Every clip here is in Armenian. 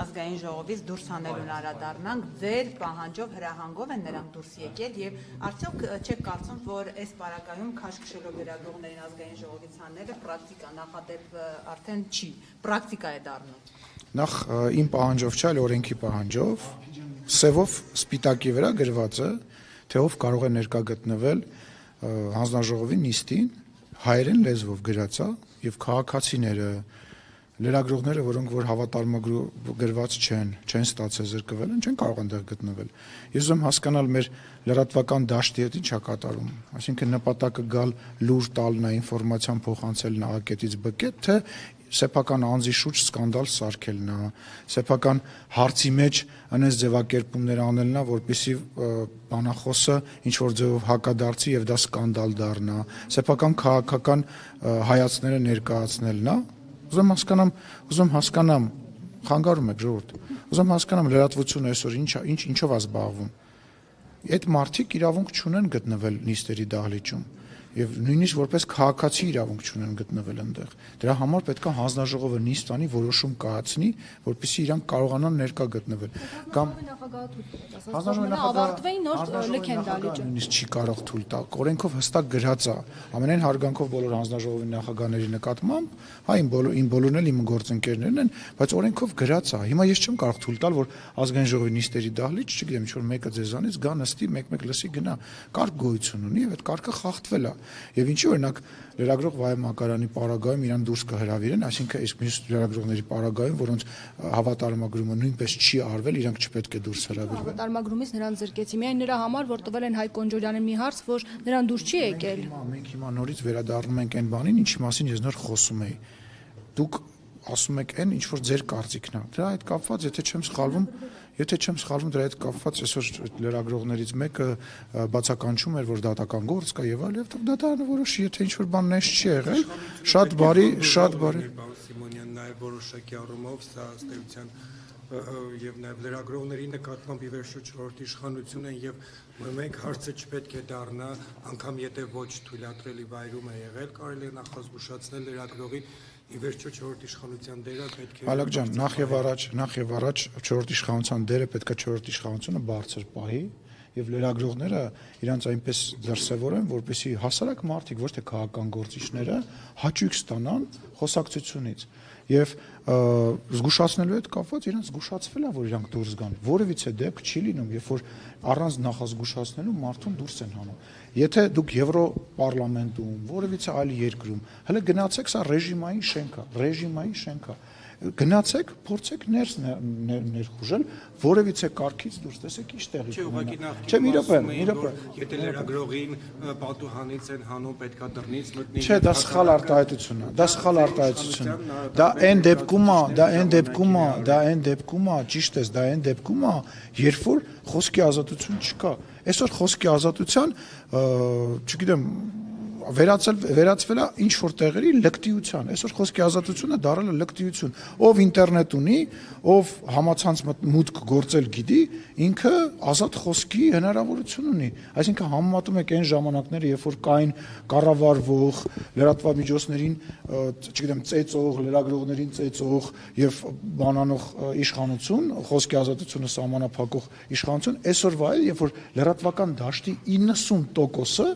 Ազգային ժողովից դուրս հանելուն անդրադառնանք, ձեր պահանջով հրահանգով են նրանք դուրս եկել եւ արդյոք չեք կարծում, որ այս պարագայում քաշքշելով լրագրողներին ազգային ժողովից հանելը պրակտիկա նախադեպ արդեն չի, պրակտիկա է դառնում։ Նախ իմ պահանջով չէ, այլ օրենքի պահանջով, սևով սպիտակի վրա գրված է, թե ով կարող է ներկա գտնվել հանձնաժողովի նիստին, հայերեն լեզվով գրած է եւ քաղաքացիները լրագրողները, որոնք որ հավատարմագրված չեն ստացել զրկվել են, չեն կարող այնտեղ գտնվել։ Ես ուզում հասկանալ մեր լրատվական դաշտի հետ ինչ է կատարում, այսինքն նպատակը գալ լուր տալ նա ինֆորմացիան փոխանցել նախակետից բկետ, թե սեփական անձի շուրջ սկանդալ սարքելն է, սեփական հարցի մեջ այնպես ձևակերպումներ անելն է, որպեսզի բանախոսը ինչ որ ձևով հակադարձի եւ դա սկանդալ դառնա, սեփական քաղաքական հայացքները ներկայացնելն է։ Ուզում հասկանամ, խանգարում եք ժողովուրդ, ուզում հասկանամ լրատվությունը այսօր ինչով է զբաղվում։ Այդ մարդիկ իրավունք չունեն գտնվել նիստերի դահլիճում եւ նույնիսկ որպես քաղաքացի իրավունք չունեն գտնվել այնտեղ։ Դրա համար պետք է հանձնաժողովը նիստ անի, որոշում կայացնի, որպեսզի իրանք կարողանան ներկա գտնվել։ Կամ ավարտվեին նոր լքեն դահլիճը։ Նույնիսկ չի կարող թույլ տալ։ Օրենքով հստակ գրած է, ամենայն հարգանքով բոլոր հանձնաժողովի նախագահների նկատմամբ, հա իմ բոլորն էլ իմ գործընկերներն են, բայց օրենքով գրած է։ Հիմա ես չեմ կարող թույլ տալ, որ ազգային ժողովի նիստերի դահլիճ, չգիտեմ, ինչ որ մեկը ձեզանից գա նստի, մեկ լսի գնա։ Կարգ գոյություն ունի եւ այդ կարգը խախտվել է։ Եվ ինչի օրինակ լրագրող Վահե Մակարյանի պարագայում իրան դուրս կհրավիրեն, այսինքն այս մյուս լրագրողների պարագայում, որոնց հավատարմագրումը նույնպես չի արվել, իրանք չպետք է դուրս հրավիրվեն։ Հավատարմագրումից նրան զրկեցի միայն նրա համար, որ տվել են Հայկ Կոնջորյանին մի հարց, որ նրան դուրս չի եկել։ Մենք հիմա նորից վերադառնում ենք այն բանին, ինչի մասին ես նոր խոսում էի։ Դուք ասում եք այն, ինչ որ ձեր կարծիքն է։ Դրա հետ կապված, եթե չեմ սխալվում, դրա հետ կապված այսօր լրագրողներից մեկը բացականչում էր, որ դատական գործ կա եւ այլ, եւ դատարանը որոշի, եթե ինչ որ բան նես չի եղել, շատ բարի։ Սիմոնյան նաեւ որոշակի առումով սա ըստ էության եւ նաեւ լրագրողների նկատմամբ ի վերջո չորրորդ իշխանություն են եւ մենք հարցը չպետք է դառնա, անգամ եթե ոչ թույլատրելի վայրում է եղել, կարելի է նախազգուշացնել լրագրողին ի վերջո չորրորդ իշխանության դերը պետք է Ալակ ջան, նախ եւ առաջ չորրորդ իշխանության դերը պետք է չորրորդ իշխանությունը բարձր պահի եւ լրագրողները իրանց այնպես դրսեւորեն, որպեսզի հասարակ մարդիկ, ոչ թե քաղաքական գործիչները հաճույք ստանան խոսակցությունից եւ զգուշացնելու հետ կապված իրանց զգուշացվել է, որ իրանք դուրս գան։ Որևիցե դեպք չի լինում, երբ որ առանց նախազգուշացնելու մարդուն դուրս են հանում։ Եթե դուք Եվրոպարլամենտում, որևիցե այլ երկրում, հələ գնացեք, սա ռեժիմային շենք է։ Գնացեք, փորձեք ներս ներխուժել, որևիցե կարգից դուրս տեսեք ինչ տեղի ունենա։ Չէ, մի րոպե։ Եթե լրագրողին պատուհանից են հանում, պետքա դռնից մտնի։ Չէ, դա սխալ արտահայտություն է։ Դա սխալ արտահայտություն է։ Դա այն դեպքում է, ճիշտ է, դա այն դեպքում է, երբ որ խոսքի ազատություն չկա։ Այսօր խոսքի ազատության, չգիտեմ, վերածվել է ինչ որ տեղերի լկտիության։ Այսօր խոսքի ազատությունը դարձել է լկտիություն։ Ով ինտերնետ ունի, ով համացանց մուտք գործել գիտի, ինքը ազատ խոսքի հնարավորություն ունի։ Այսինքն համեմատում եք այն ժամանակները, երբ որ կային կառավարվող լրատվամիջոցներին, չգիտեմ, ծեծող, լրագրողներին ծեծող եւ բանանող իշխանություն, խոսքի ազատությունը սահմանափակող իշխանություն, այսօրվա էլ, երբ որ լրատվական դաշտի 90%-ը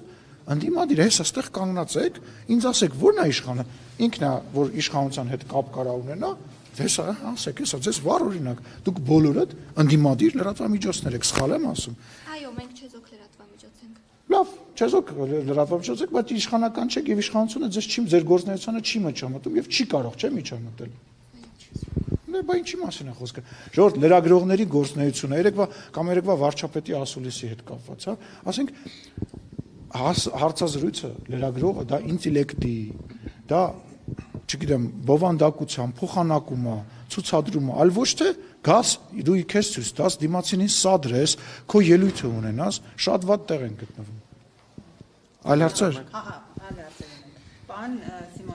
Անդիմադիր ես այստեղ կանգնած եք, ինձ ասեք, ո՞րն է իշխանը, ինքն է, որ իշխանության հետ կապ կարա ունենա, դες ասեք, հեսա, ձեզ վառ օրինակ, դուք բոլորդ անդիմադիր լրատվամիջոցներ եք, սխալ եմ ասում։ Այո, մենք չեզոք լրատվամիջոց ենք։ Լավ, չեզոք լրատվամիջոց եք, բայց իշխանական չեք եւ իշխանությունը ձեր գործունեությանը չի միջամտում եւ չի կարող, չէ՞ միջամտել։ Բա ինչի մասին է խոսքը։ Ժողովուրդ լրագրողների գործունեությունը երեկվա վարչապետի ասուլիսի հետ կապված, հա, ասենք հարցազրույցը լրագրողը դա ինտելեկտի, դա չգիտեմ, բովանդակության, փոխանակումը, ցուցադրումը, այլ ոչ թե գաս դու քեզ ցույց տաս դիմացինին սադրես, քո ելույթը ունենաս, շատ վատ տեղ են գտնվում։ Այլ հարցեր։ Ահա, այլ հարցեր ունենք։ Պարոն